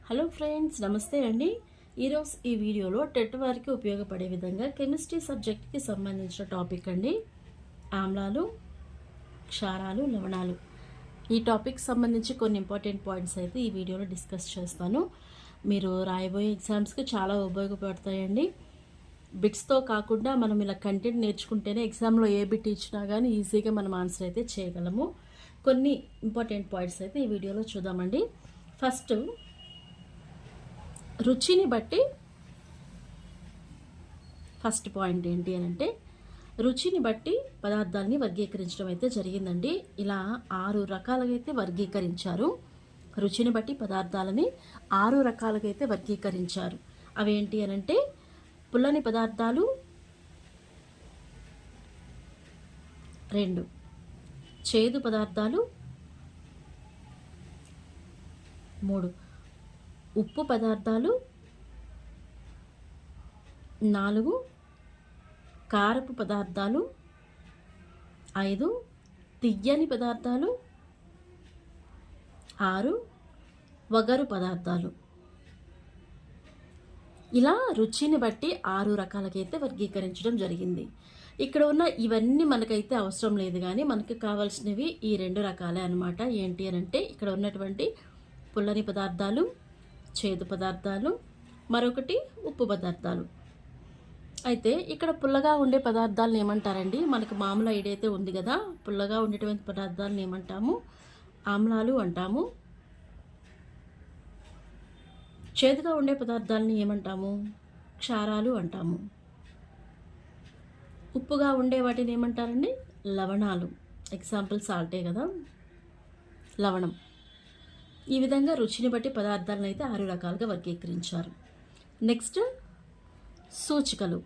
Hello friends, నమస్తే అండి. ఈరోజు ఈ వీడియోలో టెట్ వారికి ఉపయోగపడే విధంగా కెమిస్ట్రీ సబ్జెక్ట్కి సంబంధించిన టాపిక్ అండి. ఆమ్లాలు, క్షారాలు, లవణాలు. ఈ టాపిక్ సంబంధించి కొన్ని ఇంపార్టెంట్ పాయింట్స్ అయితే ఈ వీడియోలో డిస్కస్ చేస్తాను. మీరు రాయబోయే ఎగ్జామ్స్కి చాలా ఉపయోగపడతాయండి. బిట్స్తో కాకుండా మనం ఇలా కంటెంట్ నేర్చుకుంటేనే ఎగ్జామ్లో ఏ బిట్ ఇచ్చినా కానీ ఈజీగా మనం ఆన్సర్ అయితే చేయగలము. కొన్ని ఇంపార్టెంట్ పాయింట్స్ అయితే ఈ వీడియోలో చూద్దామండి. ఫస్ట్, రుచిని బట్టి ఫస్ట్ పాయింట్ ఏంటి అని అంటే, రుచిని బట్టి పదార్థాలని వర్గీకరించడం అయితే జరిగిందండి. ఇలా 6 రకాలుగా అయితే వర్గీకరించారు. రుచిని బట్టి పదార్థాలని 6 రకాలుగా అయితే వర్గీకరించారు. అవేంటి అని అంటే, పుల్లని పదార్థాలు 2, చేదు పదార్థాలు 3, ఉప్పు పదార్థాలు 4, కారపు పదార్థాలు 5, తియ్యని పదార్థాలు 6, వగరు పదార్థాలు. ఇలా రుచిని బట్టి 6 రకాలకైతే వర్గీకరించడం జరిగింది. ఇక్కడ ఉన్న ఇవన్నీ మనకైతే అవసరం లేదు, కానీ మనకు కావాల్సినవి ఈ 2 రకాలే అన్నమాట. ఏంటి అని అంటే, ఇక్కడ ఉన్నటువంటి పుల్లని పదార్థాలు, చేదు పదార్థాలు, మరొకటి ఉప్పు పదార్థాలు. అయితే ఇక్కడ పుల్లగా ఉండే పదార్థాలను ఏమంటారండి? మనకు మామూలు ఐడియా అయితే ఉంది కదా. పుల్లగా ఉండేటువంటి పదార్థాలను ఏమంటాము? ఆమ్లాలు అంటాము. చేదుగా ఉండే పదార్థాలని ఏమంటాము? క్షారాలు అంటాము. ఉప్పుగా ఉండే వాటిని ఏమంటారండి? లవణాలు. ఎగ్జాంపుల్ సాల్టే కదా, లవణం. ఈ విధంగా రుచిని బట్టి పదార్థాలను అయితే 6 రకాలుగా వర్గీకరించారు. నెక్స్ట్, సూచికలు,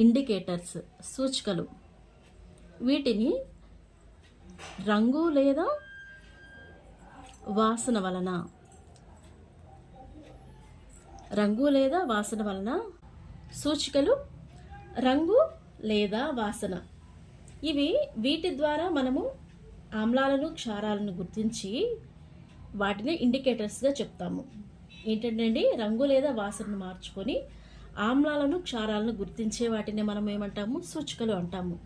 ఇండికేటర్స్, సూచికలు. వీటిని రంగు లేదా వాసన వలన సూచికలు రంగు లేదా వాసన. వీటి ద్వారా మనము ఆమ్లాలను, క్షారాలను గుర్తించి వాటిని ఇండికేటర్స్గా చెప్తాము. ఏంటంటే అండి, రంగు లేదా వాసనను మార్చుకొని ఆమ్లాలను, క్షారాలను గుర్తించే వాటిని మనం ఏమంటాము? సూచికలు అంటాము.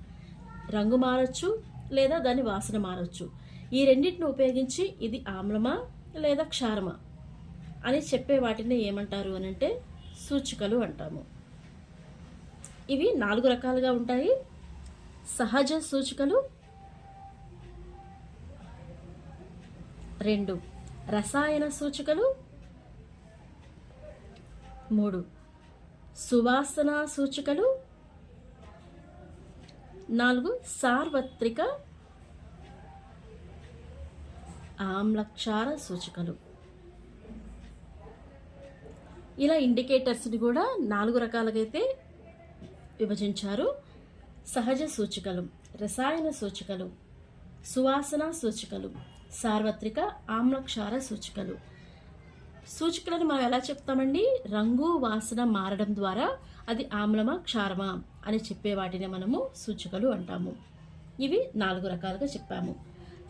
రంగు మారచ్చు లేదా దాని వాసన మారచ్చు. ఈ రెండింటిని ఉపయోగించి ఇది ఆమ్లమా లేదా క్షారమా అని చెప్పే వాటిని ఏమంటారు అని అంటే సూచికలు అంటాము. ఇవి 4 రకాలుగా ఉంటాయి. సహజ సూచికలు, 2 రసాయన సూచికలు, 3 సువాసన సూచికలు, 4 సార్వత్రిక ఆమ్లక్షార సూచికలు. ఇలా ఇండికేటర్స్ని కూడా 4 రకాలుగా అయితే విభజించారు. సహజ సూచికలు, రసాయన సూచికలు, సువాసన సూచికలు, సార్వత్రిక ఆమ్లక్షార సూచికలు. సూచికలను మనం ఎలా చెప్తామండి? రంగు, వాసన మారడం ద్వారా అది ఆమ్లమా, క్షారమా అని చెప్పే వాటిని మనము సూచికలు అంటాము. ఇవి 4 రకాలుగా చెప్పాము.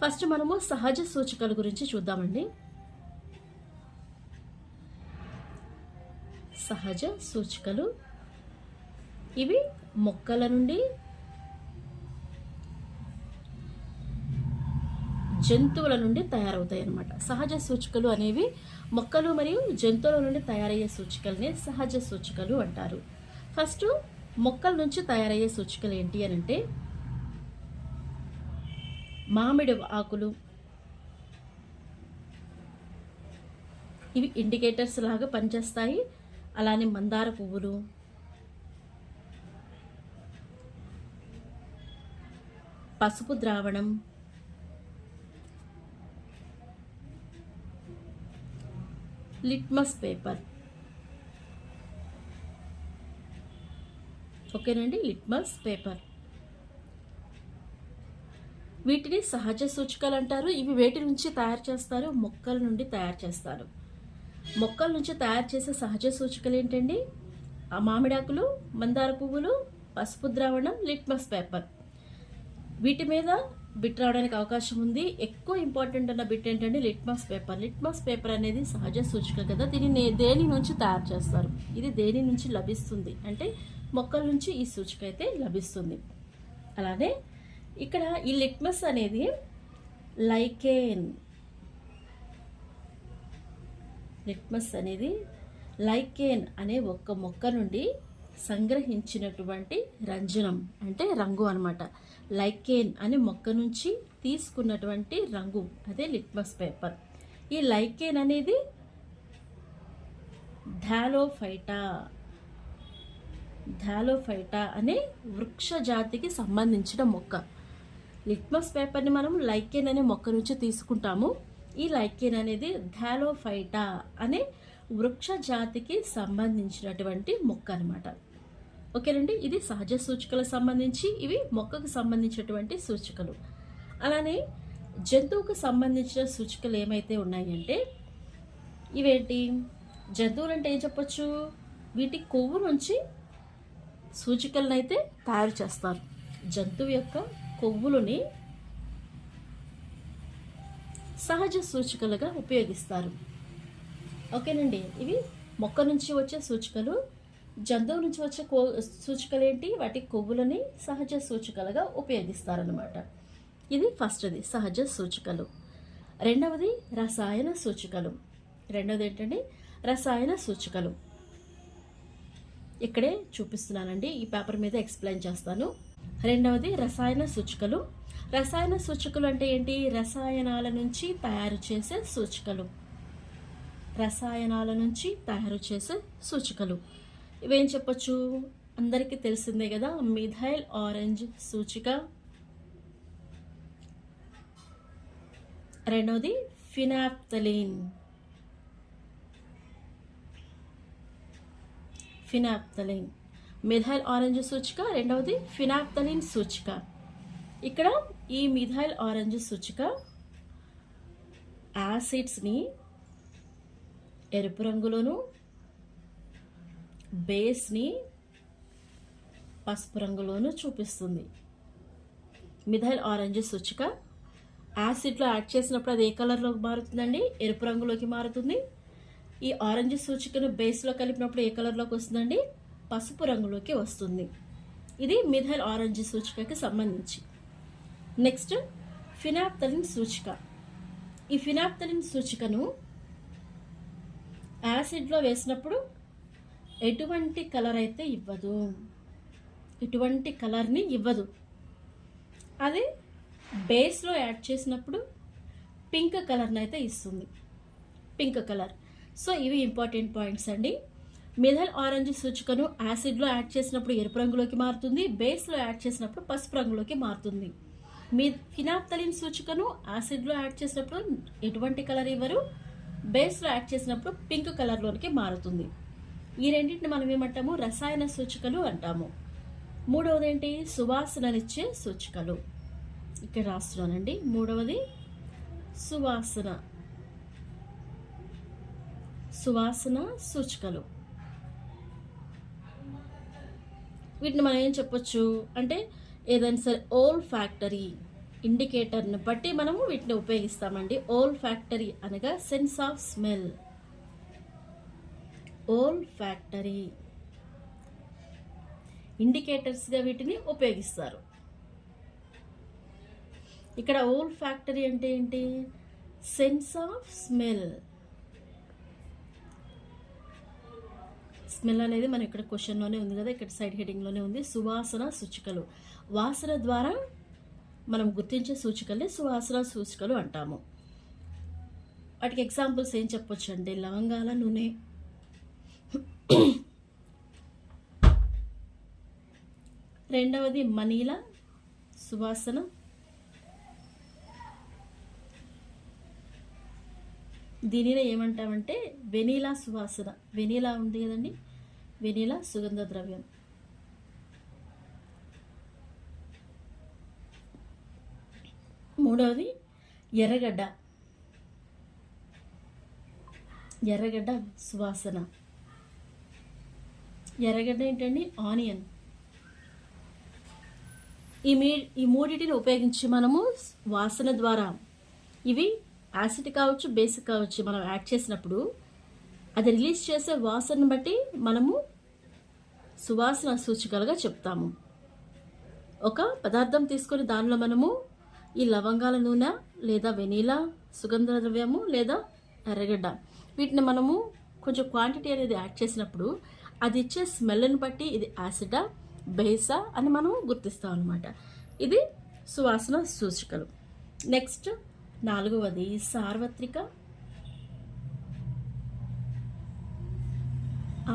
ఫస్ట్ మనము సహజ సూచికల గురించి చూద్దామండి. సహజ సూచికలు ఇవి మొక్కల నుండి, జంతువుల నుండి తయారవుతాయి అన్నమాట. సహజ సూచికలు అనేవి మొక్కలు మరియు జంతువుల నుండి తయారయ్యే సూచికలనే సహజ సూచికలు అంటారు. ఫస్ట్, మొక్కల నుంచి తయారయ్యే సూచికలు ఏంటి అని అంటే, మామిడి ఆకులు. ఇవి ఇండికేటర్స్ లాగా పనిచేస్తాయి. అలానే మందార పువ్వులు, పసుపు ద్రావణం, లిట్మస్ పేపర్. ఓకేనండి, లిట్మస్ పేపర్. వీటిని సహజ సూచికలు అంటారు. ఇవి వేటి నుంచి తయారు చేస్తారు? మొక్కల నుండి తయారు చేస్తారు. మొక్కల నుంచి తయారు చేసే సహజ సూచికలు ఏంటండి? మామిడాకులు, మందార పువ్వులు, పసుపు ద్రావణం, లిట్మస్ పేపర్. వీటి మీద బిట్ రావడానికి అవకాశం ఉంది. ఎక్కువ ఇంపార్టెంట్ అన్న బిట్ ఏంటంటే లిట్మస్ పేపర్. లిట్మస్ పేపర్ అనేది సహజ సూచిక కదా, దీనిని దేని నుంచి తయారు చేస్తారు, ఇది దేని నుంచి లభిస్తుంది అంటే మొక్కల నుంచి ఈ సూచిక అయితే లభిస్తుంది. అలానే ఇక్కడ ఈ లిట్మస్ అనేది లైకేన్, లిట్మస్ అనేది లైకేన్ అనే ఒక్క మొక్క నుండి సంగ్రహించినటువంటి రంజనం అంటే రంగు అనమాట. లైకేన్ అనే మొక్క నుంచి తీసుకున్నటువంటి రంగు అదే లిట్మస్ పేపర్. ఈ లైకేన్ అనేది థాలోఫైటా అనే వృక్ష జాతికి సంబంధించిన మొక్క. లిట్మస్ పేపర్ని మనం లైకేన్ అనే మొక్క నుంచి తీసుకుంటాము. ఈ లైకేన్ అనేది థాలోఫైటా అనే వృక్ష జాతికి సంబంధించినటువంటి మొక్క అనమాట. ఓకేనండి, ఇది సహజ సూచికలకు సంబంధించి, ఇవి మొక్కకు సంబంధించినటువంటి సూచికలు. అలానే జంతువుకు సంబంధించిన సూచికలు ఏమైతే ఉన్నాయంటే ఇవేంటి, జంతువులు అంటే ఏం చెప్పొచ్చు, వీటి కొవ్వు నుంచి సూచికలను అయితే తయారు చేస్తారు. జంతువు యొక్క కొవ్వులని సహజ సూచికలుగా ఉపయోగిస్తారు. ఓకేనండి, ఇవి మొక్క నుంచి వచ్చే సూచికలు. జంతువు నుంచి వచ్చే సూచికలు ఏంటి, వాటి కొవ్వులని సహజ సూచికలుగా ఉపయోగిస్తారనమాట. ఇది ఫస్ట్ది సహజ సూచికలు. రెండవది రసాయన సూచికలు. రెండవది ఏంటంటే రసాయన సూచికలు. ఇక్కడే చూపిస్తున్నానండి, ఈ పేపర్ మీద ఎక్స్ప్లెయిన్ చేస్తాను. రెండవది రసాయన సూచికలు. రసాయన సూచికలు అంటే ఏంటి, రసాయనాల నుంచి తయారు చేసే సూచికలు. రసాయనాల నుంచి తయారు చేసే సూచికలు ఇవేం చెప్పొచ్చు, అందరికీ తెలిసిందే కదా, మిథైల్ ఆరెంజ్ సూచిక. రెండవది ఫినాప్థలిన్. మిథైల్ ఆరెంజ్ సూచిక, రెండవది ఫినాప్థలిన్ సూచిక. ఇక్కడ ఈ మిథైల్ ఆరెంజ్ సూచిక యాసిడ్స్ని ఎరుపు రంగులోను, బేస్ని పసుపు రంగులోను చూపిస్తుంది. మిథైల్ ఆరెంజ్ సూచిక యాసిడ్లో యాడ్ చేసినప్పుడు అది ఏ కలర్లోకి మారుతుందండి, ఎరుపు రంగులోకి మారుతుంది. ఈ ఆరెంజ్ సూచికను బేస్లో కలిపినప్పుడు ఏ కలర్లోకి వస్తుందండి, పసుపు రంగులోకి వస్తుంది. ఇది మిథైల్ ఆరెంజ్ సూచికకి సంబంధించి. నెక్స్ట్ ఫినాప్థలిన్ సూచిక. ఈ ఫినాప్థలిన్ సూచికను యాసిడ్లో వేసినప్పుడు ఎటువంటి కలర్ అయితే ఇవ్వదు, ఎటువంటి కలర్ని ఇవ్వదు. అది బేస్లో యాడ్ చేసినప్పుడు పింక్ కలర్ని అయితే ఇస్తుంది, పింక్ కలర్. సో ఇవి ఇంపార్టెంట్ పాయింట్స్ అండి. మిథైల్ ఆరెంజ్ సూచికను యాసిడ్లో యాడ్ చేసినప్పుడు ఎరుపు రంగులోకి మారుతుంది, బేస్లో యాడ్ చేసినప్పుడు పసుపు రంగులోకి మారుతుంది. ఫినాప్థలిన్ సూచికను యాసిడ్లో యాడ్ చేసినప్పుడు ఎటువంటి కలర్ ఇవ్వరు, బేస్లో యాడ్ చేసినప్పుడు పింక్ కలర్లోనికి మారుతుంది. ఈ రెండింటిని మనం ఏమంటాము, రసాయన సూచికలు అంటాము. మూడవది ఏంటి, సువాసననిచ్చే సూచికలు. ఇక్కడ రాస్తున్నానండి. మూడవది సువాసన సూచికలు. వీటిని మనం ఏం చెప్పొచ్చు అంటే ఏదైనా సరే ఓల్ ఫ్యాక్టరీ ఇండికేటర్ని బట్టి మనము వీటిని ఉపయోగిస్తామండి. ఓల్ ఫ్యాక్టరీ అనగా sense of smell. Olfactory ఇండికేటర్స్గా వీటిని ఉపయోగిస్తారు. ఇక్కడ ఓల్ ఫ్యాక్టరీ అంటే ఏంటి, సెన్స్ ఆఫ్ స్మెల్. స్మెల్ అనేది మనం ఇక్కడ క్వశ్చన్లోనే ఉంది కదా, ఇక్కడ సైడ్ హెడింగ్లోనే ఉంది. సువాసన సూచికలు, వాసన ద్వారా మనం గుర్తించే సూచికలే సువాసన సూచికలు అంటాము. వాటికి ఎగ్జాంపుల్స్ ఏం చెప్పొచ్చు అంటే లవంగాల నూనె, రెండవది మనీల సువాసన, దీనిని ఏమంటామంటే వెనీలా సువాసన. వెనీలా ఉంది కదండి, వెనీలా సుగంధ ద్రవ్యం. మూడవది ఎర్రగడ్డ, ఎర్రగడ్డ సువాసన. ఎర్రగడ్డ ఏంటండి, ఆనియన్. ఈ మూడిటిని ఉపయోగించి మనము వాసన ద్వారా, ఇవి యాసిడ్ కావచ్చు, బేసిక్ కావచ్చు, మనం యాడ్ చేసినప్పుడు అది రిలీజ్ చేసే వాసనను బట్టి మనము సువాసన సూచికలుగా చెప్తాము. ఒక పదార్థం తీసుకొని దానిలో మనము ఈ లవంగాల నూనె లేదా వెనీలా, సుగంధ ద్రవ్యము లేదా ఎర్రగడ్డ, వీటిని మనము కొంచెం క్వాంటిటీ అనేది యాడ్ చేసినప్పుడు అది ఇచ్చే స్మెల్ని బట్టి ఇది యాసిడా బేసా అని మనం గుర్తిస్తాం అన్నమాట. ఇది సువాసన సూచికలు. నెక్స్ట్ 4వది సార్వత్రిక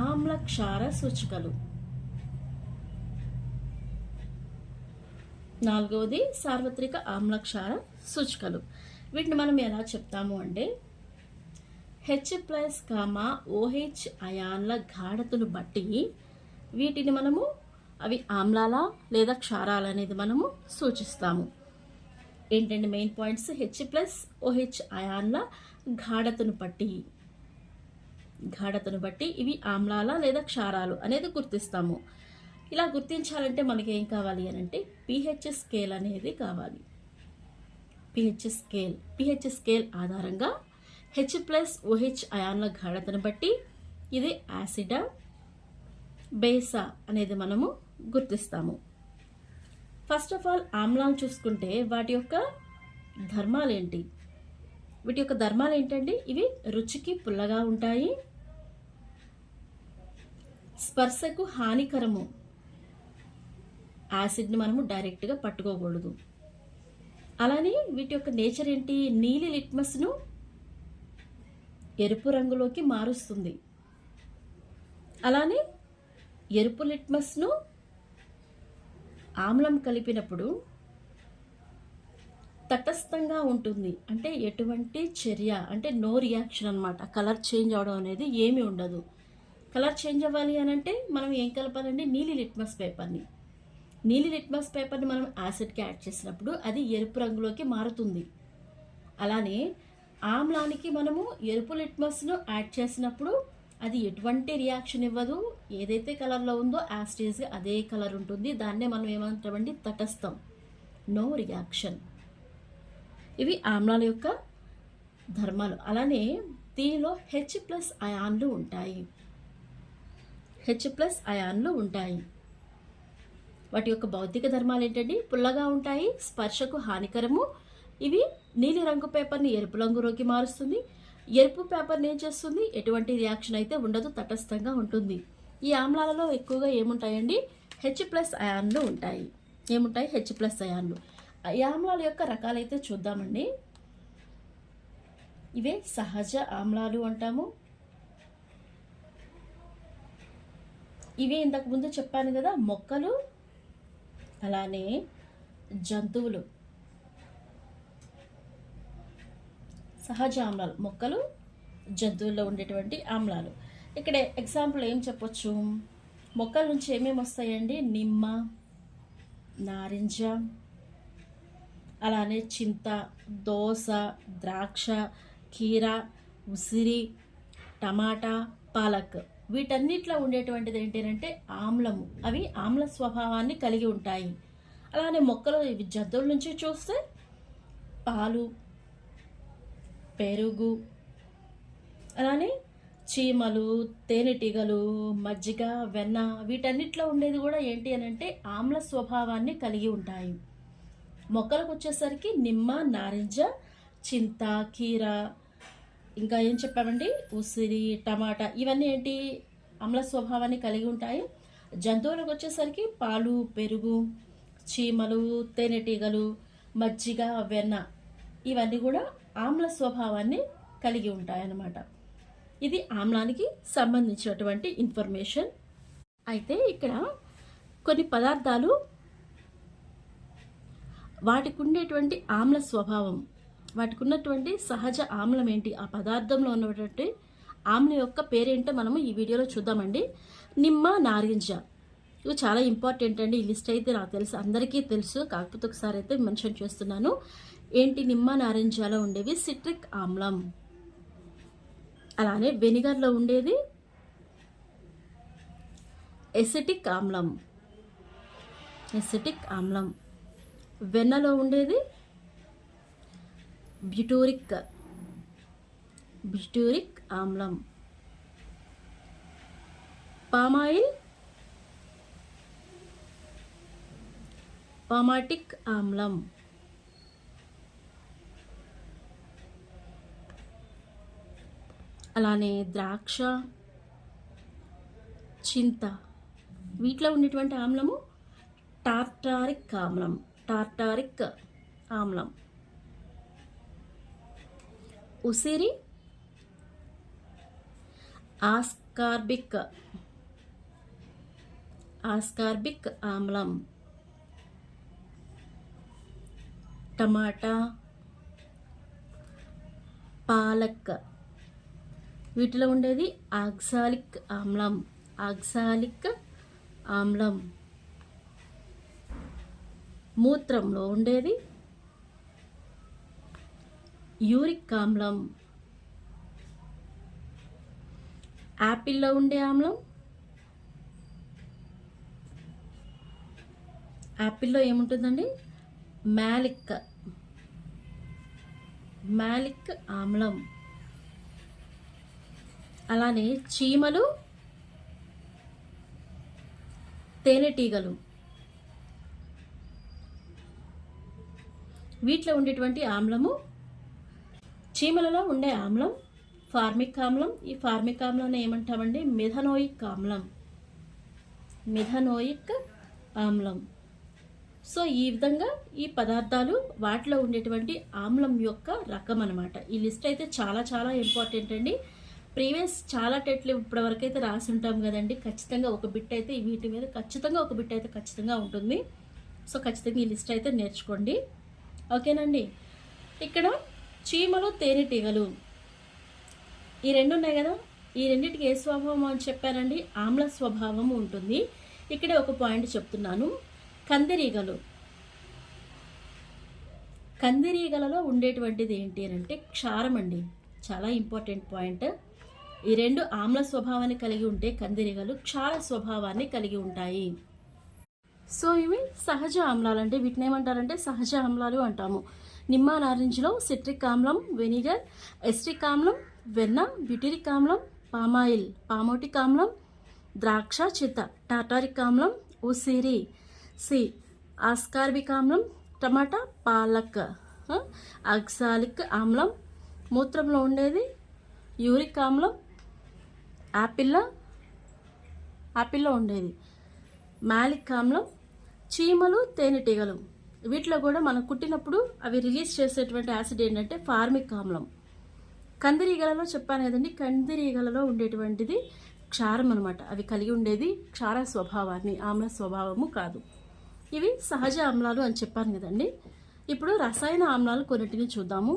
ఆమ్ల క్షార సూచికలు. 4వది సార్వత్రిక ఆమ్ల క్షార సూచికలు. వీటిని మనం ఎలా చెప్తాము అంటే H+, OH అయాన్ల గాఢతను బట్టి వీటిని మనము అవి ఆమ్లాల లేదా క్షారాలు అనేది మనము సూచిస్తాము. ఏంటంటే మెయిన్ పాయింట్స్ H+, OH అయాన్ల గాఢతను బట్టి ఇవి ఆమ్లాల లేదా క్షారాలు అనేది గుర్తిస్తాము. ఇలా గుర్తించాలంటే మనకి ఏం కావాలి అని అంటే pH స్కేల్ అనేది కావాలి. pH స్కేల్ ఆధారంగా H+, OH అయాన్ల గాఢతను బట్టి ఇది యాసిడా బేసా అనేది మనము గుర్తిస్తాము. ఫస్ట్ ఆఫ్ ఆల్ ఆమ్లాలను చూసుకుంటే వాటి యొక్క ధర్మాలు ఏంటి? వీటి యొక్క ధర్మాలు ఏంటండి? ఇవి రుచికి పుల్లగా ఉంటాయి, స్పర్శకు హానికరము, యాసిడ్ని మనము డైరెక్ట్గా పట్టుకోకూడదు. అలానే వీటి యొక్క నేచర్ ఏంటి? నీలి లిట్మస్ను ఎరుపు రంగులోకి మారుస్తుంది. అలానే ఎరుపు లిట్మస్ను ఆమ్లం కలిపినప్పుడు తటస్థంగా ఉంటుంది. అంటే ఎటువంటి చర్య అంటే నో రియాక్షన్ అనమాట. కలర్ చేంజ్ అవడం అనేది ఏమీ ఉండదు. కలర్ చేంజ్ అవ్వాలి అని అంటే మనం ఏం కలపాలండి? నీలి లిట్మస్ పేపర్ని మనం యాసిడ్కి యాడ్ చేసినప్పుడు అది ఎరుపు రంగులోకి మారుతుంది. అలానే ఆమ్లానికి మనము ఎరుపు లిట్మస్ను యాడ్ చేసినప్పుడు అది ఎటువంటి రియాక్షన్ ఇవ్వదు. ఏదైతే కలర్లో ఉందో యాస్టేజ్గా అదే కలర్ ఉంటుంది. దాన్నే మనం ఏమంటామండి? తటస్థం, నో రియాక్షన్. ఇవి ఆమ్లాల యొక్క ధర్మాలు. అలానే దీనిలో H+ అయాన్లు ఉంటాయి. వాటి యొక్క భౌతిక ధర్మాలు ఏంటండి? పుల్లగా ఉంటాయి, స్పర్శకు హానికరము. ఇవి నీలి రంగు పేపర్ని ఎరుపు రంగులోకి మారుస్తుంది. ఎరుపు పేపర్ని ఏం చేస్తుంది? ఎటువంటి రియాక్షన్ అయితే ఉండదు, తటస్థంగా ఉంటుంది. ఈ ఆమ్లాలలో ఎక్కువగా ఏముంటాయండి? H+ అయాన్లు ఉంటాయి. ఏముంటాయి? H+ అయాన్లు. ఈ ఆమ్లాల యొక్క రకాలైతే చూద్దామండి. ఇవే సహజ ఆమ్లాలు అంటాము. ఇవే ఇంతకు ముందు చెప్పాను కదా, మొక్కలు అలానే జంతువులు. సహజ ఆమ్లాలు మొక్కలు, జంతువుల్లో ఉండేటువంటి ఆమ్లాలు. ఇక్కడ ఎగ్జాంపుల్ ఏం చెప్పొచ్చు? మొక్కల నుంచి ఏమేమి వస్తాయండి? నిమ్మ, నారింజ, అలానే చింత, దోస, ద్రాక్ష, కీర, ఉసిరి, టమాటా, పాలక్. వీటన్నిటిలో ఉండేటువంటిది ఏంటంటే ఆమ్లము. అవి ఆమ్ల స్వభావాన్ని కలిగి ఉంటాయి. అలానే మొక్కలు, ఇవి జంతువుల నుంచి చూస్తే పాలు, పెరుగు, అలానే చీమలు, తేనెటీగలు, మజ్జిగ, వెన్న, వీటన్నిటిలో ఉండేది కూడా ఏంటి అని అంటే ఆమ్ల స్వభావాన్ని కలిగి ఉంటాయి. మొక్కలకు వచ్చేసరికి నిమ్మ, నారింజ, చింత, కీర, ఇంకా ఏం చెప్పామండి? ఉసిరి, టమాటా, ఇవన్నీ ఏంటి? ఆమ్ల స్వభావాన్ని కలిగి ఉంటాయి. జంతువులకు వచ్చేసరికి పాలు, పెరుగు, చీమలు, తేనెటీగలు, మజ్జిగ, వెన్న, ఇవన్నీ కూడా ఆమ్ల స్వభావాన్ని కలిగి ఉంటాయన్నమాట. ఇది ఆమ్లానికి సంబంధించినటువంటి ఇన్ఫర్మేషన్. అయితే ఇక్కడ కొన్ని పదార్థాలు వాటికి ఉండేటువంటి ఆమ్ల స్వభావం, వాటికి ఉన్నటువంటి సహజ ఆమ్లం ఏంటి, ఆ పదార్థంలో ఉన్నటువంటి ఆమ్ల యొక్క పేరేంటో మనము ఈ వీడియోలో చూద్దామండి. నిమ్మ, నారింజ, ఇవి చాలా ఇంపార్టెంట్ అండి. ఈ లిస్ట్ అయితే నాకు తెలుసు, అందరికీ తెలుసు, కాకపోతే ఒకసారి అయితే మెన్షన్ చేస్తున్నాను. ఏంటి? నిమ్మ, నారింజలో ఉండేవి సిట్రిక్ ఆమ్లం. అలానే వెనిగర్లో ఉండేది ఎసిటిక్ ఆమ్లం. వెన్నలో ఉండేది బ్యూటూరిక్ ఆమ్లం. పామాయిల్ పామాటిక్ ఆమ్లం. అలానే ద్రాక్ష, చింత, వీటిలో ఉండేటువంటి ఆమ్లము టార్టారిక్ ఆమ్లం. ఉసిరి ఆస్కార్బిక్ ఆమ్లం. టమాటా, పాలక్, వీటిలో ఉండేది ఆక్సాలిక్ ఆమ్లం. మూత్రంలో ఉండేది యూరిక్ ఆమ్లం. యాపిల్లో ఉండే ఆమ్లం, యాపిల్లో ఏముంటుందండి? మ్యాలిక్ ఆమ్లం. అలానే చీమలు, తేనెటీగలు, వీటిలో ఉండేటువంటి ఆమ్లము, చీమలలో ఉండే ఆమ్లం ఫార్మిక్ ఆమ్లం. ఈ ఫార్మిక్ ఆమ్లాన్ని ఏమంటామండి? మిథనోయిక్ ఆమ్లం. సో ఈ విధంగా ఈ పదార్థాలు వాటిలో ఉండేటువంటి ఆమ్లం యొక్క రకం అన్నమాట. ఈ లిస్ట్ అయితే చాలా చాలా ఇంపార్టెంట్ అండి. ప్రీవియస్ చాలా టెట్లు ఇప్పటివరకు అయితే రాసి ఉంటాం కదండి. ఖచ్చితంగా ఒక బిట్ అయితే వీటి మీద ఖచ్చితంగా ఉంటుంది. సో ఖచ్చితంగా ఈ లిస్ట్ అయితే నేర్చుకోండి. ఓకేనండి. ఇక్కడ చీమలు, తేనెటీగలు, ఈ రెండు ఉన్నాయి కదా, ఈ రెండింటికి ఏ స్వభావం అని చెప్పారండి? ఆమ్ల స్వభావం ఉంటుంది. ఇక్కడే ఒక పాయింట్ చెప్తున్నాను. కందిరీగలలో ఉండేటువంటిది ఏంటి అని అంటే క్షారం అండి. చాలా ఇంపార్టెంట్ పాయింట్. ఈ రెండు ఆమ్ల స్వభావాన్ని కలిగి ఉంటే కందిరీగలు క్షార స్వభావాన్ని కలిగి ఉంటాయి. సో ఇవి సహజ ఆమ్లాలు అంటే వీటిని ఏమంటారంటే సహజ ఆమ్లాలు అంటాము. నిమ్మ నారింజలో సిట్రిక్ ఆమ్లం, వెనిగర్, ఎస్ట్రిక్ ఆమ్లం, వెన్న, బ్యూటరిక్ ఆమ్లం, పామాయిల్, పామోటిక్ ఆమ్లం, ద్రాక్ష, చింత, టాటారిక్ ఆమ్లం, ఉసిరి, ఆస్కార్బిక్ ఆమ్లం, టమాటా, పాలక్, ఆక్సాలిక్ ఆమ్లం. మూత్రంలో ఉండేది యూరిక్ ఆమ్లం. యాపిల్లో ఉండేది మ్యాలిక్ ఆమ్లం. చీమలు, తేనెటీగలు, వీటిలో కూడా మనం కుట్టినప్పుడు అవి రిలీజ్ చేసేటువంటి యాసిడ్ ఏంటంటే ఫార్మిక్ ఆమ్లం. కందిరీగలలో చెప్పాను కదండి, కందిరీగలలో ఉండేటువంటిది క్షారం అనమాట. అవి కలిగి ఉండేది క్షార స్వభావాన్ని, ఆమ్ల స్వభావము కాదు. ఇవి సహజ ఆమ్లాలు అని చెప్పాను కదండి. ఇప్పుడు రసాయన ఆమ్లాలు కొన్నిటిని చూద్దాము.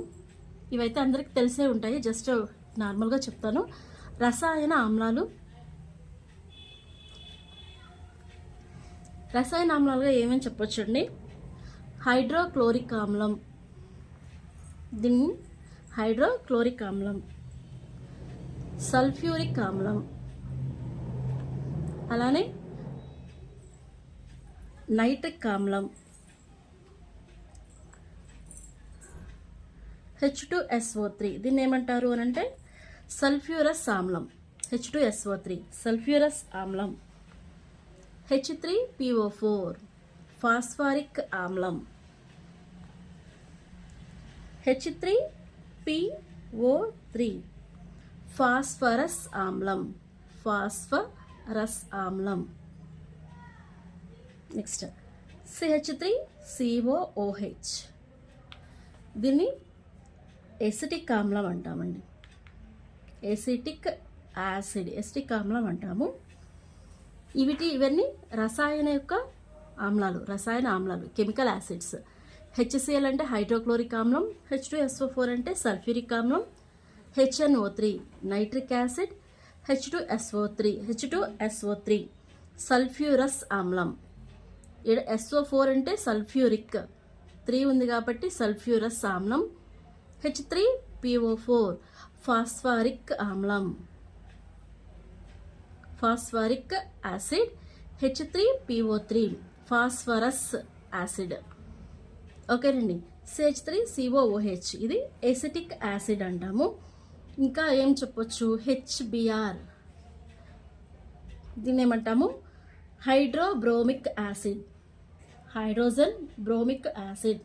ఇవైతే అందరికి తెలిసే ఉంటాయి, జస్ట్ నార్మల్గా చెప్తాను. రసాయన ఆమ్లాలుగా ఏమేమి చెప్పొచ్చండి? హైడ్రోక్లోరిక్ ఆమ్లం, దీన్ని హైడ్రోక్లోరిక్ ఆమ్లం, సల్ఫ్యూరిక్ ఆమ్లం, అలానే నైట్రిక్ ఆమ్లం, H2SO3, దీన్ని ఏమంటారు అని అంటే సల్ఫ్యూరస్ ఆమ్లం. H2SO3 సల్ఫ్యూరస్ ఆమ్లం. H3PO4 ఫాస్ఫరిక్ ఆమ్లం. H3PO3 ఫాస్ఫరస్ ఆమ్లం. నెక్స్ట్ CH3COOH, దీన్ని ఎసిటిక్ ఆమ్లం అంటామండి. ఎసిటిక్ ఆమ్లం అంటాము. ఇవన్నీ రసాయన ఆమ్లాలు, కెమికల్ యాసిడ్స్. HCl అంటే హైడ్రోక్లోరిక్ ఆమ్లం, H2SO4 అంటే సల్ఫ్యూరిక్ ఆమ్లం, HNO3 nitric acid, H2SO3 sulphurous ఆమ్లం. ఇక్కడ SO4 అంటే సల్ఫ్యూరిక్, 3 ఉంది కాబట్టి సల్ఫ్యూరస్ ఆమ్లం. H3PO4 ఫాస్ఫరిక్ ఆమ్లం, phosphoric acid. H3PO3 phosphorus acid. ఓకేనండి. CH3COOH ఇది ఎసిటిక్ యాసిడ్ అంటాము. ఇంకా ఏం చెప్పొచ్చు, HBr దీన్ని ఏమంటాము, hydrobromic acid, hydrogen bromic acid.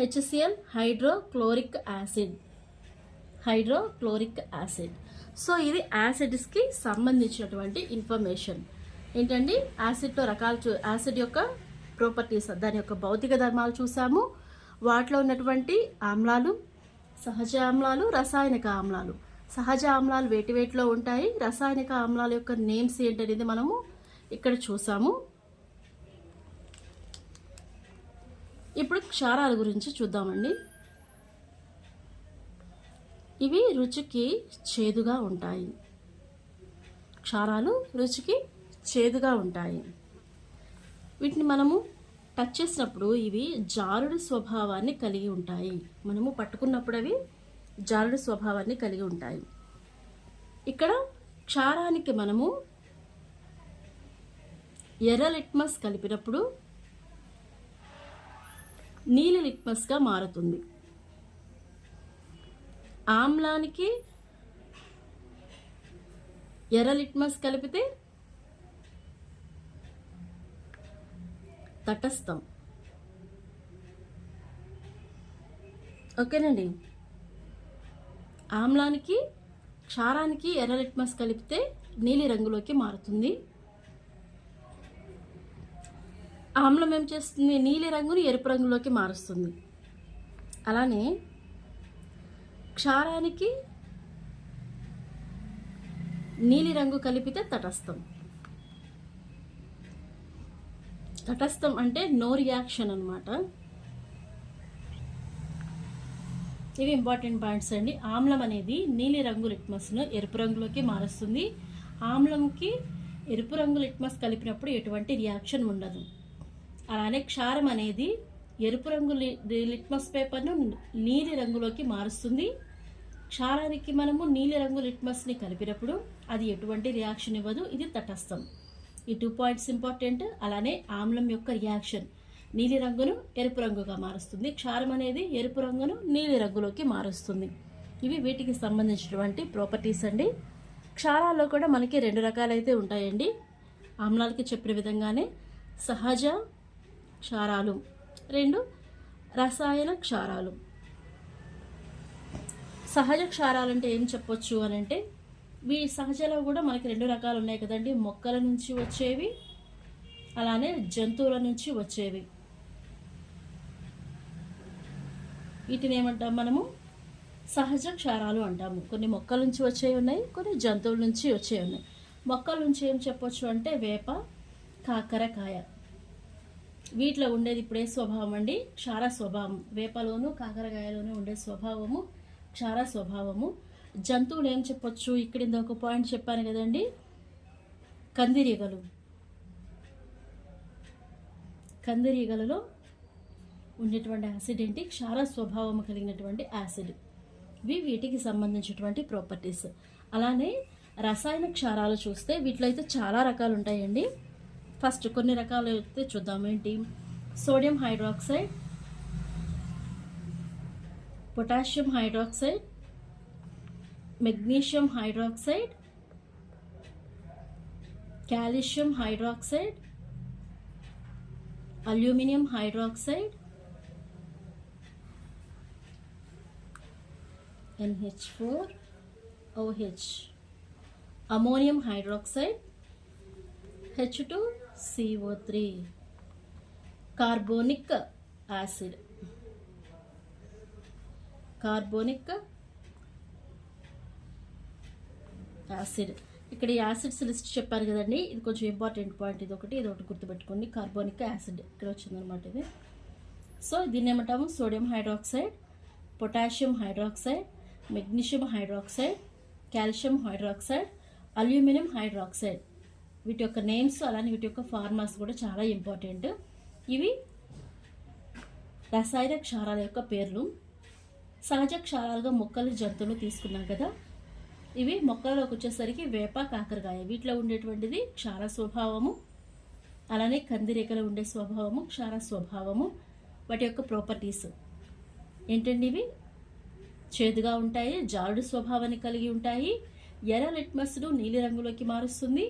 HCl hydrochloric acid, hydrochloric acid. So ఇది యాసిడ్స్కి సంబంధించినటువంటి ఇన్ఫర్మేషన్ ఏంటండి. యాసిడ్లో రకాలు యాసిడ్ యొక్క ప్రాపర్టీస్, దాని యొక్క భౌతిక ధర్మాలు చూసాము. వాటిలో ఉన్నటువంటి ఆమ్లాలు, సహజ ఆమ్లాలు, రసాయనిక ఆమ్లాలు. సహజ ఆమ్లాలు వేటిలో ఉంటాయి, రసాయనిక ఆమ్లాల యొక్క నేమ్స్ ఏంటనేది మనము ఇక్కడ చూసాము. ఇప్పుడు క్షారాల గురించి చూద్దామండి. ఇవి రుచికి చేదుగా ఉంటాయి. క్షారాలు రుచికి చేదుగా ఉంటాయి. వీటిని మనము టచ్ చేసినప్పుడు ఇవి జారుడు స్వభావాన్ని కలిగి ఉంటాయి. మనము పట్టుకున్నప్పుడు అవి జారుడు స్వభావాన్ని కలిగి ఉంటాయి. ఇక్కడ క్షారానికి మనము ఎర్ర లిట్మస్ కలిపినప్పుడు నీలి లిట్మస్గా మారుతుంది. ఆమ్లానికి ఎర్ర లిట్మస్ కలిపితే తటస్థం. ఓకేనండి. ఆమ్లానికి, క్షారానికి ఎర్ర లిట్మస్ కలిపితే నీలి రంగులోకి మారుతుంది. ఆమ్లం ఏం చేస్తుంది, నీలి రంగుని ఎరుపు రంగులోకి మారుస్తుంది. అలానే క్షారానికి నీలి రంగు కలిపితే తటస్థం. తటస్థం అంటే నో రియాక్షన్ అన్నమాట. ఇవి ఇంపార్టెంట్ పాయింట్స్ అండి. ఆమ్లం అనేది నీలి రంగు లిట్మస్ను ఎరుపు రంగులోకి మారుస్తుంది. ఆమ్లంకి ఎరుపు రంగు లిట్మస్ కలిపినప్పుడు ఎటువంటి రియాక్షన్ ఉండదు. అలానే క్షారం అనేది ఎరుపు రంగు లిట్మస్ పేపర్ను నీలి రంగులోకి మారుస్తుంది. క్షారానికి మనము నీలి రంగు లిట్మస్ని కలిపినప్పుడు అది ఎటువంటి రియాక్షన్ ఇవ్వదు. ఇది తటస్థం. ఈ 2 పాయింట్స్ ఇంపార్టెంట్. అలానే ఆమ్లం యొక్క రియాక్షన్ నీలి రంగును ఎరుపు రంగుగా మారుస్తుంది. క్షారం అనేది ఎరుపు రంగును నీలి రంగులోకి మారుస్తుంది. ఇవి వీటికి సంబంధించినటువంటి ప్రాపర్టీస్ అండి. క్షారాల్లో కూడా మనకి 2 రకాలైతే ఉంటాయండి. ఆమ్లాలకి చెప్పిన విధంగానే సహజ క్షారాలు, 2 రసాయన క్షారాలు. సహజ క్షారాలు అంటే ఏం చెప్పొచ్చు అని అంటే, సహజలో కూడా మనకి 2 రకాలు ఉన్నాయి కదండి. మొక్కల నుంచి వచ్చేవి, అలానే జంతువుల నుంచి వచ్చేవి. వీటిని ఏమంటాం మనము, సహజ క్షారాలు అంటాము. కొన్ని మొక్కల నుంచి వచ్చేవి ఉన్నాయి, కొన్ని జంతువుల నుంచి వచ్చేవి ఉన్నాయి. మొక్కల నుంచి ఏం చెప్పొచ్చు అంటే వేప, కాకరకాయ. వీటిలో ఉండేది ఇప్పుడే స్వభావం అండి, క్షార స్వభావం. వేపలోను కాకరకాయలోనూ ఉండే స్వభావము క్షార స్వభావము. జంతువులు ఏం చెప్పొచ్చు, ఇక్కడ ఇంకొక పాయింట్ చెప్పాను కదండి, కందిరీగలు. కందిరీగలలో ఉండేటువంటి యాసిడ్ ఏంటి, క్షార స్వభావం కలిగినటువంటి యాసిడ్. వీటికి సంబంధించినటువంటి ప్రాపర్టీస్. అలానే రసాయన క్షారాలు చూస్తే వీటిలో అయితే చాలా రకాలు ఉంటాయండి. ఫస్ట్ కొన్ని రకాలు అయితే చూద్దాం. ఏంటి, sodium hydroxide, potassium hydroxide, magnesium hydroxide, calcium hydroxide, aluminium hydroxide, NH4OH, ammonium hydroxide, H2CO3, carbonic acid, carbonic acid. ఇక్కడ ఈ యాసిడ్స్ లిస్ట్ చెప్పారు కదండి, ఇది కొంచెం ఇంపార్టెంట్ పాయింట్. ఇది ఒకటి గుర్తుపెట్టుకోండి. కార్బోనిక్ యాసిడ్ ఇక్కడ వచ్చిందనమాట ఇది. సో దీన్ని ఏమంటాము, sodium hydroxide, potassium hydroxide, magnesium hydroxide, calcium hydroxide, aluminium hydroxide. వీటి యొక్క నేమ్స్ అలానే వీటి యొక్క ఫార్మాస్ కూడా చాలా ఇంపార్టెంట్. ఇవి రసాయన క్షారాల యొక్క పేర్లు. సహజ క్షారాలుగా మొక్కలు, జంతువులు తీసుకున్నాం కదా. ఇవి మొక్కలలోకి వచ్చేసరికి వేప, కాకరకాయ. వీటిలో ఉండేటువంటిది క్షార స్వభావము. అలానే కందిరీగలో ఉండే స్వభావము క్షార స్వభావము. వాటి యొక్క ప్రాపర్టీస్ ఏంటండి? ఇవి చేదుగా ఉంటాయి, జారుడు స్వభావాన్ని కలిగి ఉంటాయి. ఎర్ర లిట్మస్ను నీలిరంగులోకి మారుస్తుంది.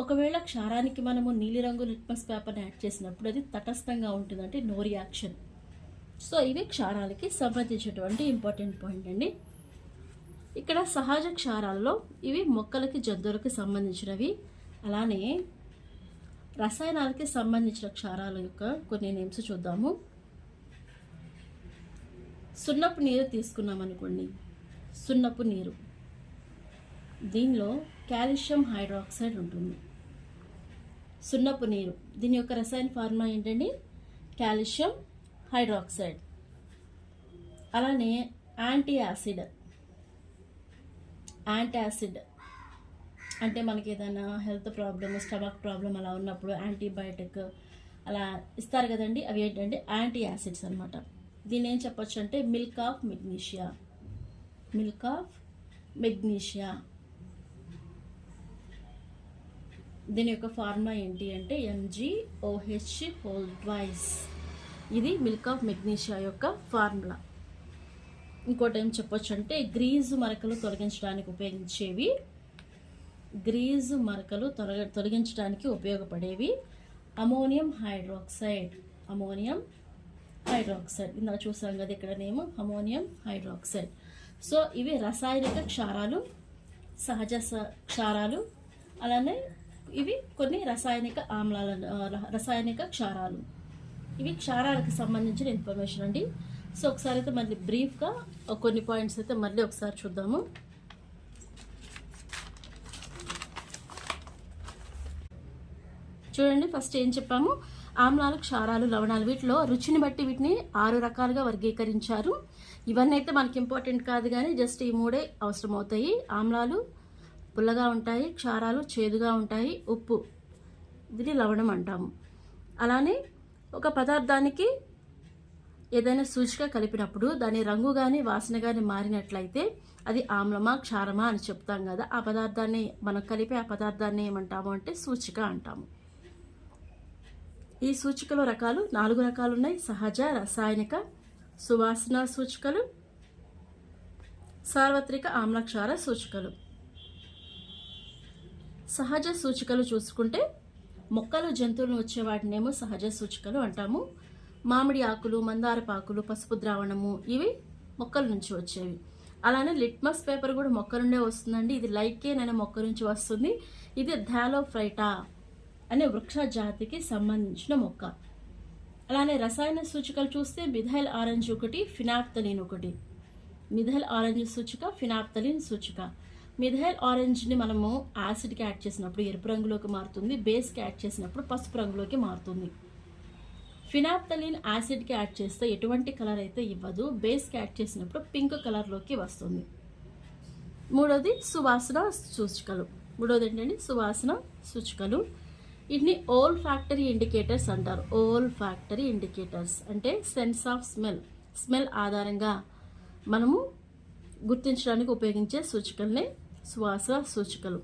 ఒకవేళ క్షారానికి మనము నీలిరంగు లిట్మస్ పేపర్ని యాడ్ చేసినప్పుడు అది తటస్థంగా ఉంటుంది, అంటే నో రియాక్షన్. సో ఇవి క్షారాలకి సంబంధించినటువంటి ఇంపార్టెంట్ పాయింట్ అండి. ఇక్కడ సహజ క్షారాల్లో ఇవి మొక్కలకి, జంతువులకి సంబంధించినవి. అలానే రసాయనాలకి సంబంధించిన క్షారాల యొక్క కొన్ని నేమ్స్ చూద్దాము. సున్నపు నీరు తీసుకున్నాం అనుకోండి. సున్నపు నీరు, దీనిలో కాల్షియం హైడ్రాక్సైడ్ ఉంటుంది. సున్నపు నీరు, దీని యొక్క రసాయన ఫార్ములా ఏంటండి? Calcium hydroxide. అలానే యాంటీయాసిడ్ అంటే మనకి ఏదైనా హెల్త్ ప్రాబ్లమ్, స్టమక్ ప్రాబ్లం అలా ఉన్నప్పుడు యాంటీబయాటిక్ అలా ఇస్తారు కదండి, అవి ఏంటంటే యాంటీ యాసిడ్స్ అనమాట. దీన్ని ఏం చెప్పొచ్చు అంటే మిల్క్ ఆఫ్ మెగ్నీషియా. దీని యొక్క ఫార్ములా ఏంటి అంటే MgOH2. ఇది మిల్క్ ఆఫ్ మెగ్నీషియా యొక్క ఫార్ములా. ఇంకోటి ఏం చెప్పొచ్చు అంటే గ్రీజు మరకలు తొలగించడానికి ఉపయోగపడేవి అమోనియం హైడ్రాక్సైడ్. ఇందాక చూసాం కదా ఇక్కడ నేమ్ అమోనియం హైడ్రాక్సైడ్. సో ఇవి రసాయనిక క్షారాలు, సహజ క్షారాలు. అలానే ఇవి కొన్ని రసాయనిక క్షారాలు. ఇవి క్షారాలకు సంబంధించిన ఇన్ఫర్మేషన్ అండి. సో ఒకసారి అయితే మళ్ళీ బ్రీఫ్గా కొన్ని పాయింట్స్ అయితే మళ్ళీ ఒకసారి చూద్దాము. చూడండి, ఫస్ట్ ఏం చెప్పాము? ఆమ్లాలు, క్షారాలు, లవణాలు. వీటిలో రుచిని బట్టి వీటిని 6 రకాలుగా వర్గీకరించారు. ఇవన్నీ అయితే మనకి ఇంపార్టెంట్ కాదు, కానీ జస్ట్ ఈ 3 అవసరం అవుతాయి. ఆమ్లాలు పుల్లగా ఉంటాయి, క్షారాలు చేదుగా ఉంటాయి, ఉప్పు దీన్ని లవణం అంటాము. అలానే ఒక పదార్థానికి ఏదైనా సూచిక కలిపినప్పుడు దాని రంగు కానీ వాసన కానీ మారినట్లయితే అది ఆమ్లమా క్షారమా అని చెప్తాం కదా. ఆ పదార్థాన్ని మనం కలిపే ఆ పదార్థాన్ని ఏమంటాము అంటే సూచిక అంటాము. ఈ సూచికల రకాలు 4 రకాలు ఉన్నాయి. సహజ, రసాయనిక, సువాసన సూచికలు, సార్వత్రిక ఆమ్లక్షార సూచికలు. సహజ సూచికలు చూసుకుంటే మొక్కలు, జంతువులు వచ్చే వాటినేమో సహజ సూచికలు అంటాము. మామిడి ఆకులు, మందారపాకులు, పసుపు ద్రావణము ఇవి మొక్కల నుంచి వచ్చేవి. అలానే లిట్మస్ పేపర్ కూడా మొక్క నుండే వస్తుందండి. ఇది లైకేన్ అనే మొక్క నుంచి వస్తుంది. ఇది థాలోఫ్రైటా అనే వృక్ష జాతికి సంబంధించిన మొక్క. అలానే రసాయన సూచికలు చూస్తే మిథైల్ ఆరెంజ్ ఒకటి, ఫినాప్తలిన్ ఒకటి. మిథైల్ ఆరెంజ్ సూచిక, ఫినాప్తలిన్ సూచిక. మిథైల్ ఆరెంజ్ని మనము యాసిడ్కి యాడ్ చేసినప్పుడు ఎరుపు రంగులోకి మారుతుంది, బేస్కి యాడ్ చేసినప్పుడు పసుపు రంగులోకి మారుతుంది. ఫినాప్తలిన్ యాసిడ్కి యాడ్ చేస్తే ఎటువంటి కలర్ అయితే ఇవ్వదు, బేస్కి యాడ్ చేసినప్పుడు పింక్ కలర్లోకి వస్తుంది. మూడోది సువాసన సూచికలు. ఏంటంటే సువాసన సూచికలు. వీటిని ఓల్ ఫ్యాక్టరీ ఇండికేటర్స్ అంటారు. ఓల్ ఫ్యాక్టరీ ఇండికేటర్స్ అంటే సెన్స్ ఆఫ్ స్మెల్ ఆధారంగా మనము గుర్తించడానికి ఉపయోగించే సూచికల్ని సువాసన సూచికలు.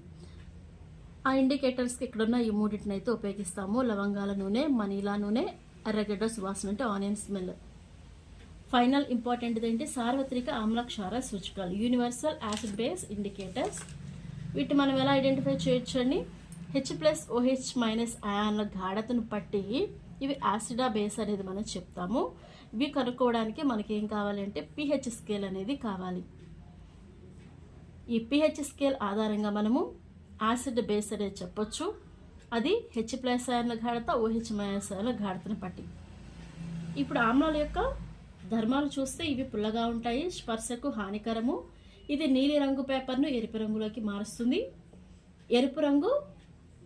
ఆ ఇండికేటర్స్కి ఇక్కడున్న ఈ 3 అయితే ఉపయోగిస్తాము. లవంగాల నూనె, మనీలా నూనె, ఎర్రగడ్డ సువాసన అంటే ఆనియన్ స్మెల్. ఫైనల్ ఇంపార్టెంట్ ఏంటి? సార్వత్రిక ఆమ్లక్షార సూచికలు, యూనివర్సల్ యాసిడ్ బేస్ ఇండికేటర్స్. వీటిని మనం ఎలా ఐడెంటిఫై చేయొచ్చండి? H+OH- అయాన్ల గాఢతను బట్టి ఇవి యాసిడా బేస్ అనేది మనం చెప్తాము. ఇవి కనుక్కోవడానికి మనకి ఏం కావాలంటే pH స్కేల్ అనేది కావాలి. ఈ pH స్కేల్ ఆధారంగా మనము యాసిడ్ బేస్ అనేది చెప్పొచ్చు. అది H+ అయాన్ల గాఢత, OH- అయాన్ల గాఢతను బట్టి. ఇప్పుడు ఆమ్లాల యొక్క ధర్మాలు చూస్తే ఇవి పుల్లగా ఉంటాయి, స్పర్శకు హానికరము. ఇది నీలి రంగు పేపర్ను ఎరుపు రంగులోకి మారుస్తుంది. ఎరుపు రంగు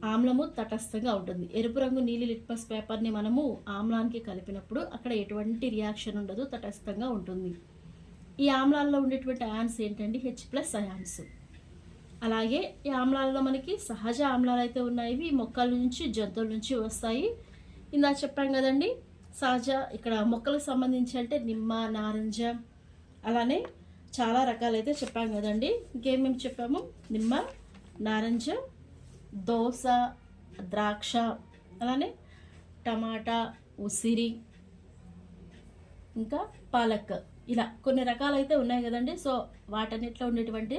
ఆమ్లము తటస్థంగా ఉంటుంది. ఎరుపు రంగు నీలి లిట్మస్ పేపర్ని మనము ఆమ్లానికి కలిపినప్పుడు అక్కడ ఎటువంటి రియాక్షన్ ఉండదు, తటస్థంగా ఉంటుంది. ఈ ఆమ్లాల్లో ఉండేటువంటి అయాన్స్ ఏంటంటే H+ అయాన్స్. అలాగే ఈ ఆమ్లాలలో మనకి సహజ ఆమ్లాలు అయితే ఉన్నాయి, మొక్కల నుంచి జంతువుల నుంచి వస్తాయి. ఇందా చెప్పాం కదండి, సహజ ఇక్కడ మొక్కలకు సంబంధించి అంటే నిమ్మ, నారింజ, అలానే చాలా రకాలైతే చెప్పాం కదండి. ఇంకేమేమి చెప్పాము? నిమ్మ, నారింజ, దోస, ద్రాక్ష, అలానే టమాటా, ఉసిరి, ఇంకా పాలక్, ఇలా కొన్ని రకాలైతే ఉన్నాయి కదండి. సో వాటన్నిటిలో ఉండేటువంటి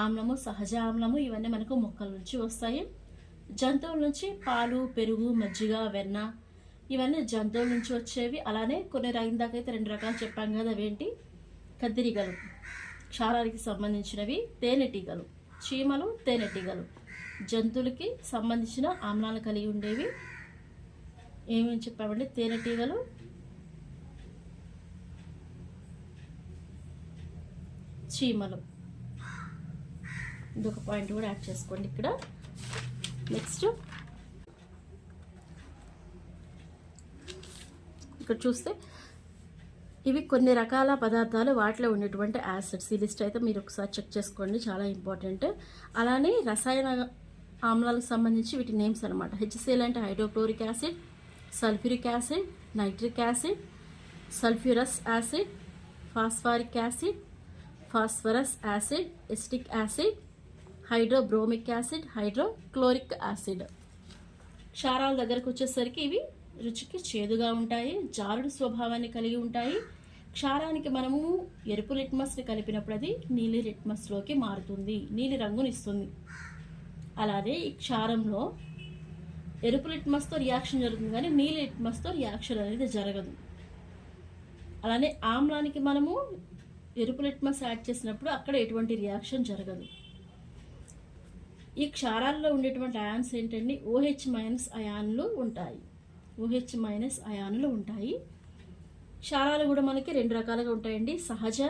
ఆమ్లము, సహజ ఆమ్లము ఇవన్నీ మనకు మొక్కల నుంచి వస్తాయి. జంతువుల నుంచి పాలు, పెరుగు, మజ్జిగ, వెన్న ఇవన్నీ జంతువుల నుంచి వచ్చేవి. అలానే కొన్ని ఇందాకైతే 2 రకాలు చెప్పాం కదా, అవేంటి కద్దిరీగలు క్షారానికి సంబంధించినవి, తేనెటీగలు చీమలు, తేనెటీగలు జంతువులకి సంబంధించిన ఆమ్లాలు కలిగి ఉండేవి. ఏమేమి చెప్పామంటే తేనెటీగలు, చీమలు. ఇంకొక పాయింట్ కూడా యాడ్ చేసుకోండి ఇక్కడ. నెక్స్ట్ ఇక్కడ చూస్తే ఇవి కొన్ని రకాల పదార్థాలు, వాటిలో ఉండేటువంటి యాసిడ్స్. ఈ లిస్ట్ అయితే మీరు ఒకసారి చెక్ చేసుకోండి, చాలా ఇంపార్టెంట్. అలానే రసాయన ఆమ్లాలకు సంబంధించి వీటి నేమ్స్ అనమాట. HCl అంటే hydrochloric acid, sulphuric acid, nitric acid, sulphurous acid, phosphoric acid, phosphorous acid, acetic acid, hydrobromic acid, hydrochloric acid. క్షారాల దగ్గరకు వచ్చేసరికి ఇవి రుచికి చేదుగా ఉంటాయి, జారుడు స్వభావాన్ని కలిగి ఉంటాయి. క్షారానికి మనము ఎరుపు లిట్మస్ని కలిపినప్పుడు అది నీలి లిట్మస్లోకి మారుతుంది, నీలి రంగునిస్తుంది. అలాగే ఈ క్షారంలో ఎరుపు లిట్మస్తో రియాక్షన్ జరుగుతుంది కానీ నీలి లిట్మస్తో రియాక్షన్ అనేది జరగదు. అలానే ఆమ్లానికి మనము ఎరుపు లిట్మస్ యాడ్ చేసినప్పుడు అక్కడ ఎటువంటి రియాక్షన్ జరగదు. ఈ క్షారాల్లో ఉండేటువంటి అయాన్స్ ఏంటండి, OH- అయాన్లు ఉంటాయి. OH- అయానులు ఉంటాయి. క్షారాలు కూడా మనకి 2 రకాలుగా ఉంటాయండి, సహజ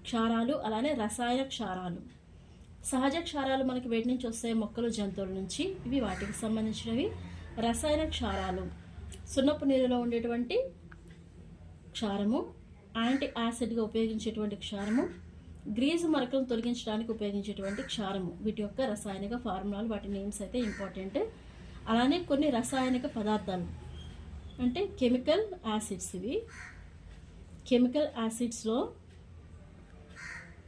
క్షారాలు అలానే రసాయన క్షారాలు. సహజ క్షారాలు మనకి వేటి నుంచి వస్తాయి, మొక్కలు, జంతువుల నుంచి, ఇవి వాటికి సంబంధించినవి. రసాయన క్షారాలు సున్నపు నీరులో ఉండేటువంటి క్షారము, యాంటీ యాసిడ్గా ఉపయోగించేటువంటి క్షారము, గ్రీజు మరకలను తొలగించడానికి ఉపయోగించేటువంటి క్షారము. వీటి యొక్క రసాయనిక ఫార్ములాలు, వాటి నేమ్స్ అయితే ఇంపార్టెంట్. అలానే కొన్ని రసాయనిక పదార్థాలు అంటే కెమికల్ యాసిడ్స్. ఇవి కెమికల్ యాసిడ్స్లో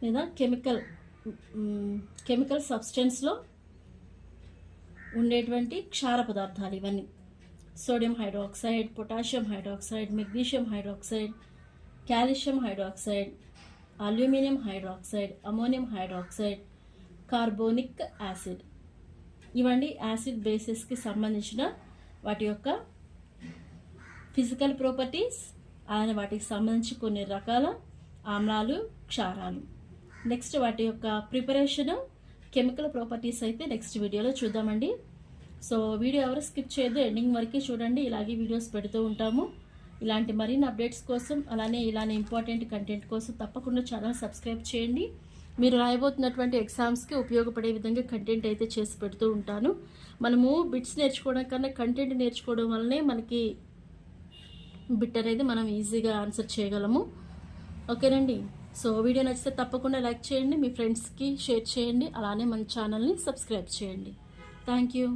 లేదా కెమికల్ సబ్స్టెన్స్లో ఉండేటువంటి క్షార పదార్థాలు ఇవన్నీ. Sodium hydroxide, potassium hydroxide, magnesium hydroxide, calcium hydroxide, aluminium hydroxide, ammonium hydroxide, carbonic acid. ఇవన్నీ యాసిడ్ బేసెస్కి సంబంధించిన వాటి యొక్క ఫిజికల్ ప్రాపర్టీస్, అలానే వాటికి సంబంధించి కొన్ని రకాల ఆమ్లాలు, క్షారాలు. నెక్స్ట్ వాటి యొక్క ప్రిపరేషన్, కెమికల్ ప్రాపర్టీస్ అయితే నెక్స్ట్ వీడియోలో చూద్దామండి. సో వీడియో ఎవరు స్కిప్ చేయొద్దు, ఎండింగ్ వరకు చూడండి. ఇలాగే వీడియోస్ పెడుతూ ఉంటాము. ఇలాంటి మరిన్ని అప్డేట్స్ కోసం అలానే ఇలానే ఇంపార్టెంట్ కంటెంట్ కోసం తప్పకుండా ఛానల్ సబ్స్క్రైబ్ చేయండి. మీరు రాయబోతున్నటువంటి ఎగ్జామ్స్కి ఉపయోగపడే విధంగా కంటెంట్ అయితే చేసి పెడుతూ ఉంటాను. మనము బిట్స్ నేర్చుకోవడం కన్నా కంటెంట్ నేర్చుకోవడం వల్లనే మనకి బిట్ అనేది మనం ఈజీగా ఆన్సర్ చేయగలము. ఓకేనండి. సో వీడియో నచ్చితే తప్పకుండా లైక్ చేయండి, మీ ఫ్రెండ్స్కి షేర్ చేయండి, అలానే మన ఛానల్ని సబ్స్క్రైబ్ చేయండి. Thank you.